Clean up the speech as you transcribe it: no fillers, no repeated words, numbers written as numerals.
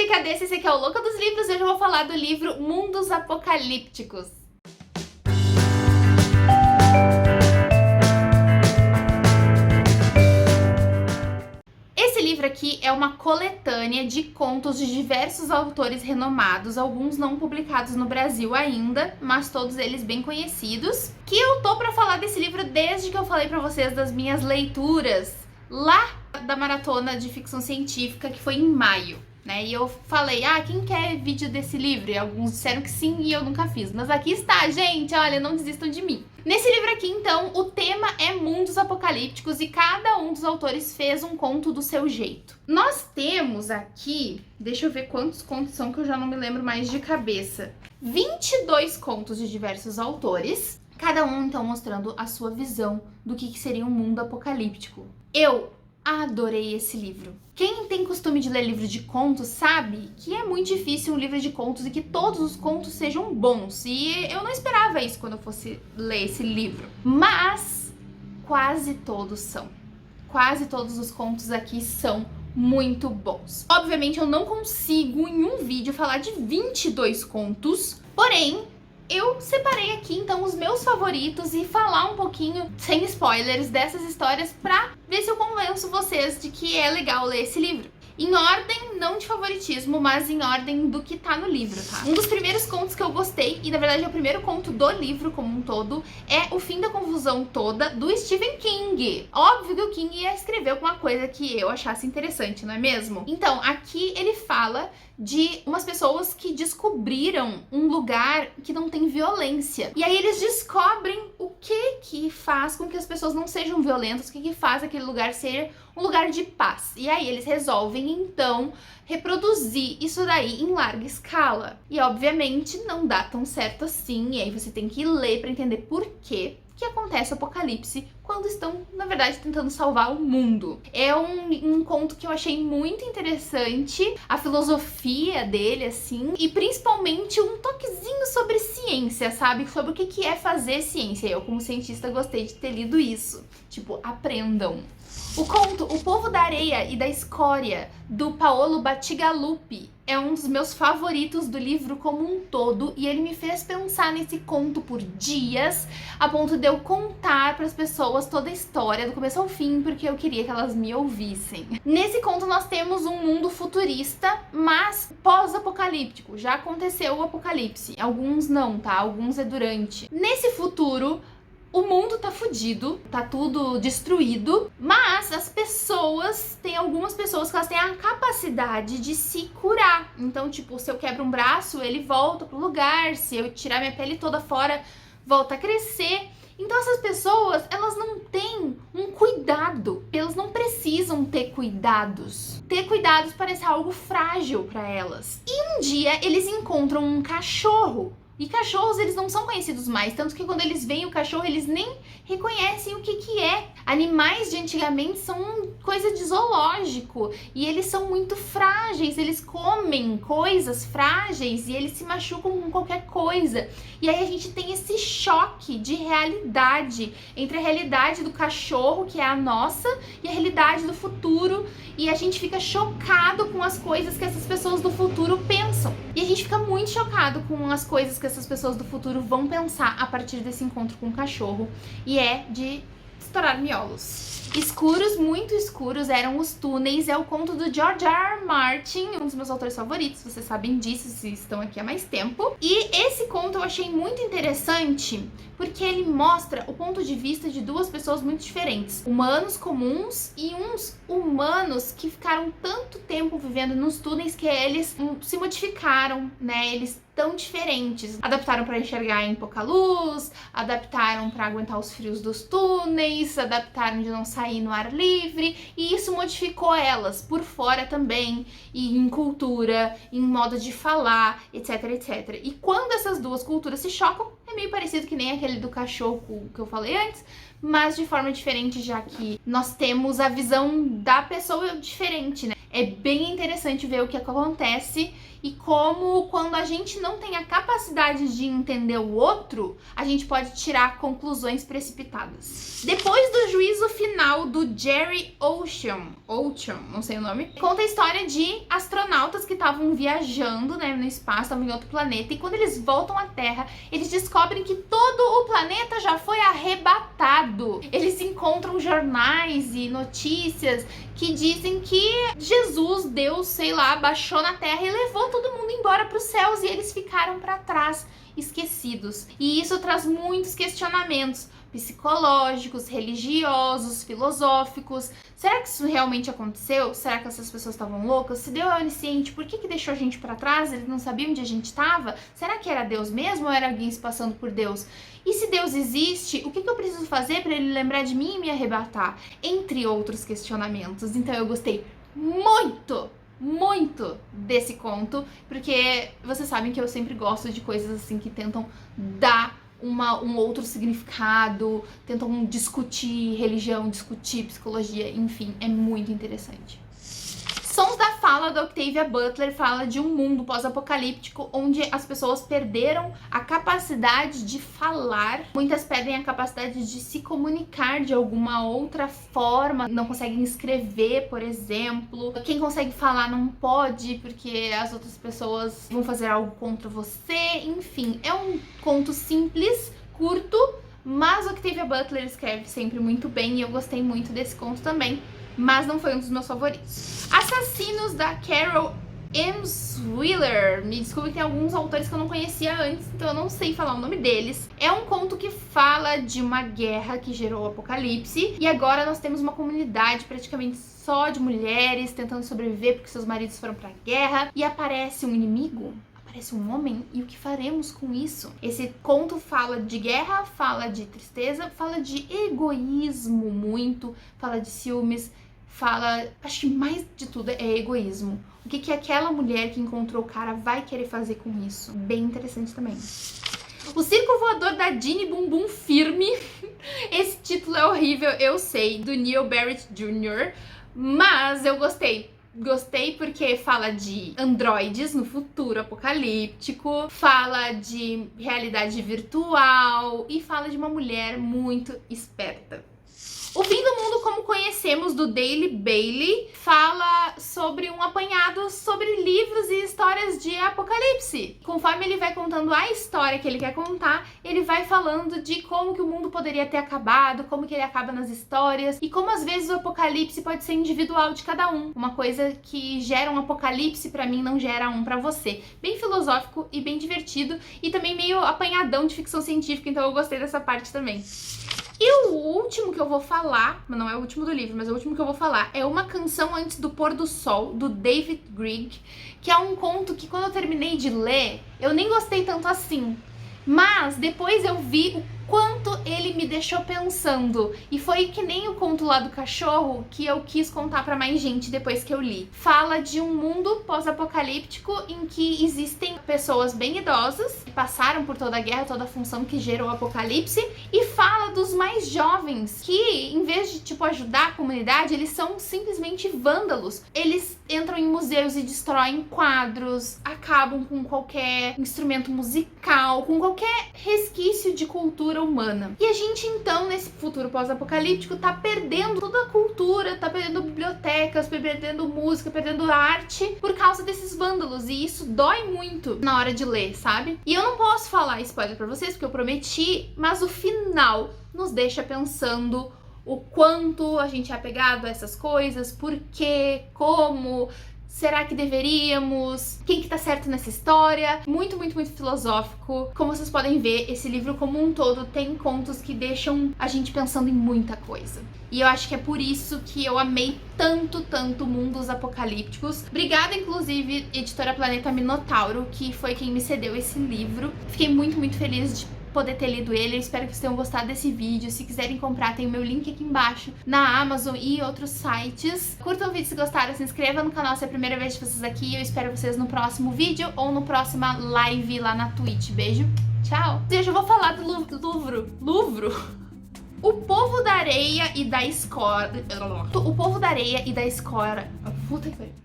Decadência, esse aqui é o Louca dos Livros e hoje eu vou falar do livro Mundos Apocalípticos. Esse livro aqui é uma coletânea de contos de diversos autores renomados, alguns não publicados no Brasil ainda, mas todos eles bem conhecidos, que eu tô pra falar desse livro desde que eu falei pra vocês das minhas leituras lá da maratona de ficção científica, que foi em maio. E eu falei, quem quer vídeo desse livro? E alguns disseram que sim e eu nunca fiz. Mas aqui está, gente, olha, não desistam de mim. Nesse livro aqui, então, o tema é mundos apocalípticos e cada um dos autores fez um conto do seu jeito. Nós temos aqui, deixa eu ver quantos contos são que eu já não me lembro mais de cabeça. 22 contos de diversos autores, cada um, então, mostrando a sua visão do que seria um mundo apocalíptico. Eu adorei esse livro. Quem tem costume de ler livro de contos sabe que é muito difícil um livro de contos e que todos os contos sejam bons. E eu não esperava isso quando eu fosse ler esse livro. Mas quase todos são. Quase todos os contos aqui são muito bons. Obviamente eu não consigo em um vídeo falar de 22 contos, porém eu separei aqui, então, os meus favoritos e falar um pouquinho, sem spoilers, dessas histórias pra ver se eu convenço vocês de que é legal ler esse livro. Em ordem, não de favoritismo, mas em ordem do que tá no livro, tá? Um dos primeiros contos que eu gostei, e na verdade é o primeiro conto do livro como um todo, é O Fim da Confusão Toda, do Stephen King. Óbvio que o King ia escrever alguma coisa que eu achasse interessante, não é mesmo? Então, aqui ele fala de umas pessoas que descobriram um lugar que não tem violência. E aí eles descobrem o que faz com que as pessoas não sejam violentas, o que faz aquele lugar ser um lugar de paz. E aí eles resolvem, então, reproduzir isso daí em larga escala. E, obviamente, não dá tão certo assim, e aí você tem que ler pra entender por quê que acontece o apocalipse quando estão, na verdade, tentando salvar o mundo. É um conto que eu achei muito interessante, a filosofia dele, assim, e principalmente um toquezinho sobre ciência, sabe? Sobre o que é fazer ciência. Eu, como cientista, gostei de ter lido isso. Tipo, aprendam. O conto O Povo da Areia e da Escória, do Paolo Bacigalupi, é um dos meus favoritos do livro como um todo, e ele me fez pensar nesse conto por dias, a ponto de eu contar para as pessoas toda a história, do começo ao fim, porque eu queria que elas me ouvissem. Nesse conto nós temos um mundo futurista, mas pós-apocalíptico. Já aconteceu o apocalipse, alguns não, tá? Alguns é durante. Nesse futuro, o mundo tá fudido, tá tudo destruído, mas as pessoas, tem algumas pessoas que elas têm a capacidade de se curar. Então, tipo, se eu quebro um braço, ele volta pro lugar, se eu tirar minha pele toda fora, volta a crescer. Então essas pessoas, elas não têm um cuidado, elas não precisam ter cuidados. Ter cuidados parece algo frágil para elas. E um dia eles encontram um cachorro. E cachorros, eles não são conhecidos mais, tanto que quando eles veem o cachorro, eles nem reconhecem o que é. Animais de antigamente são coisa de zoológico, e eles são muito frágeis, eles comem coisas frágeis e eles se machucam com qualquer coisa. E aí a gente tem esse choque de realidade, entre a realidade do cachorro, que é a nossa, e a realidade do futuro, e a gente fica chocado com as coisas que essas pessoas do futuro pensam. E a gente fica muito chocado com as coisas que essas pessoas do futuro vão pensar a partir desse encontro com o cachorro, e é de estourar miolos. Escuros, muito escuros, eram os túneis, é o conto do George R. R. Martin, um dos meus autores favoritos, vocês sabem disso se estão aqui há mais tempo. E esse conto eu achei muito interessante, porque ele mostra o ponto de vista de duas pessoas muito diferentes. Humanos comuns e uns humanos que ficaram tanto tempo vivendo nos túneis que eles se modificaram, né? Eles tão diferentes. Adaptaram para enxergar em pouca luz, adaptaram para aguentar os frios dos túneis, adaptaram de não sair no ar livre, e isso modificou elas por fora também, e em cultura, em modo de falar, etc, etc. E quando essas duas culturas se chocam, é meio parecido que nem aquele do cachorro que eu falei antes, mas de forma diferente, já que nós temos a visão da pessoa diferente, né? É bem interessante ver o que acontece e como, quando a gente não tem a capacidade de entender o outro, a gente pode tirar conclusões precipitadas. Depois do juízo final do Jerry Ocean, não sei o nome, conta a história de astronautas que estavam viajando, né, no espaço, estavam em outro planeta, e quando eles voltam à Terra, eles descobrem que todo o planeta já foi arrebatado. Eles encontram jornais e notícias que dizem que Jesus, Deus, sei lá, baixou na Terra e levou todo mundo embora para os céus, e eles ficaram para trás, esquecidos. E isso traz muitos questionamentos psicológicos, religiosos, filosóficos. Será que isso realmente aconteceu? Será que essas pessoas estavam loucas? Se Deus é onisciente, por que deixou a gente para trás? Eles não sabiam onde a gente estava? Será que era Deus mesmo ou era alguém se passando por Deus? E se Deus existe, o que eu preciso fazer para ele lembrar de mim e me arrebatar? Entre outros questionamentos. Então eu gostei muito desse conto, porque vocês sabem que eu sempre gosto de coisas assim que tentam dar um outro significado, tentam discutir religião, discutir psicologia, enfim, é muito interessante. Sons da Fala, da Octavia Butler, fala de um mundo pós-apocalíptico onde as pessoas perderam a capacidade de falar. Muitas perdem a capacidade de se comunicar de alguma outra forma, não conseguem escrever, por exemplo. Quem consegue falar não pode porque as outras pessoas vão fazer algo contra você. Enfim, é um conto simples, curto, mas Octavia Butler escreve sempre muito bem e eu gostei muito desse conto também. Mas não foi um dos meus favoritos. Assassinos, da Carol Emshwiller. Me desculpe que tem alguns autores que eu não conhecia antes, então eu não sei falar o nome deles. É um conto que fala de uma guerra que gerou o apocalipse, e agora nós temos uma comunidade praticamente só de mulheres tentando sobreviver porque seus maridos foram pra guerra, e aparece um inimigo. Parece um homem, e o que faremos com isso? Esse conto fala de guerra, fala de tristeza, fala de egoísmo muito, fala de ciúmes, fala, acho que mais de tudo é egoísmo. O que aquela mulher que encontrou o cara vai querer fazer com isso? Bem interessante também. O Circo Voador, da Jeanne Bumbum Firme. Esse título é horrível, eu sei, do Neil Barrett Jr., mas eu gostei. Gostei porque fala de androides no futuro apocalíptico, fala de realidade virtual e fala de uma mulher muito esperta. O Fim do Mundo Como Conhecemos, do Daily Bailey, fala sobre um apanhado sobre livros e histórias de apocalipse. Conforme ele vai contando a história que ele quer contar, ele vai falando de como que o mundo poderia ter acabado, como que ele acaba nas histórias e como às vezes o apocalipse pode ser individual de cada um. Uma coisa que gera um apocalipse pra mim não gera um pra você. Bem filosófico e bem divertido e também meio apanhadão de ficção científica, então eu gostei dessa parte também. E o último que eu vou falar, não é o último do livro, mas o último que eu vou falar é Uma Canção Antes do Pôr do Sol, do David Grieg, que é um conto que quando eu terminei de ler, eu nem gostei tanto assim. Mas depois eu vi o quanto ele me deixou pensando. E foi que nem o conto lá do cachorro que eu quis contar pra mais gente depois que eu li. Fala de um mundo pós-apocalíptico em que existem pessoas bem idosas que passaram por toda a guerra, toda a função que gerou o apocalipse. E fala dos mais jovens que, em vez de tipo ajudar a comunidade, eles são simplesmente vândalos. Eles entram em museus e destroem quadros, acabam com qualquer instrumento musical, com qualquer resquício de cultura humana. E a gente então, nesse futuro pós-apocalíptico, tá perdendo toda a cultura, tá perdendo bibliotecas, perdendo música, perdendo arte por causa desses vândalos, e isso dói muito na hora de ler, sabe? E eu não posso falar spoiler pra vocês, porque eu prometi, mas o final nos deixa pensando o quanto a gente é apegado a essas coisas, por quê, como... Será que deveríamos? Quem que tá certo nessa história? Muito filosófico. Como vocês podem ver, esse livro como um todo tem contos que deixam a gente pensando em muita coisa. E eu acho que é por isso que eu amei tanto Mundos Apocalípticos. Obrigada, inclusive, Editora Planeta Minotauro, que foi quem me cedeu esse livro. Fiquei muito feliz de poder ter lido ele. Eu espero que vocês tenham gostado desse vídeo. Se quiserem comprar, tem o meu link aqui embaixo na Amazon e outros sites. Curtam o vídeo se gostaram, se inscreva no canal se é a primeira vez de vocês aqui. Eu espero vocês no próximo vídeo ou no próxima live lá na Twitch. Beijo, tchau! Hoje eu vou falar do Louvre. O Povo da Areia e da Escora. O Povo da Areia e da Escora. Puta que pariu.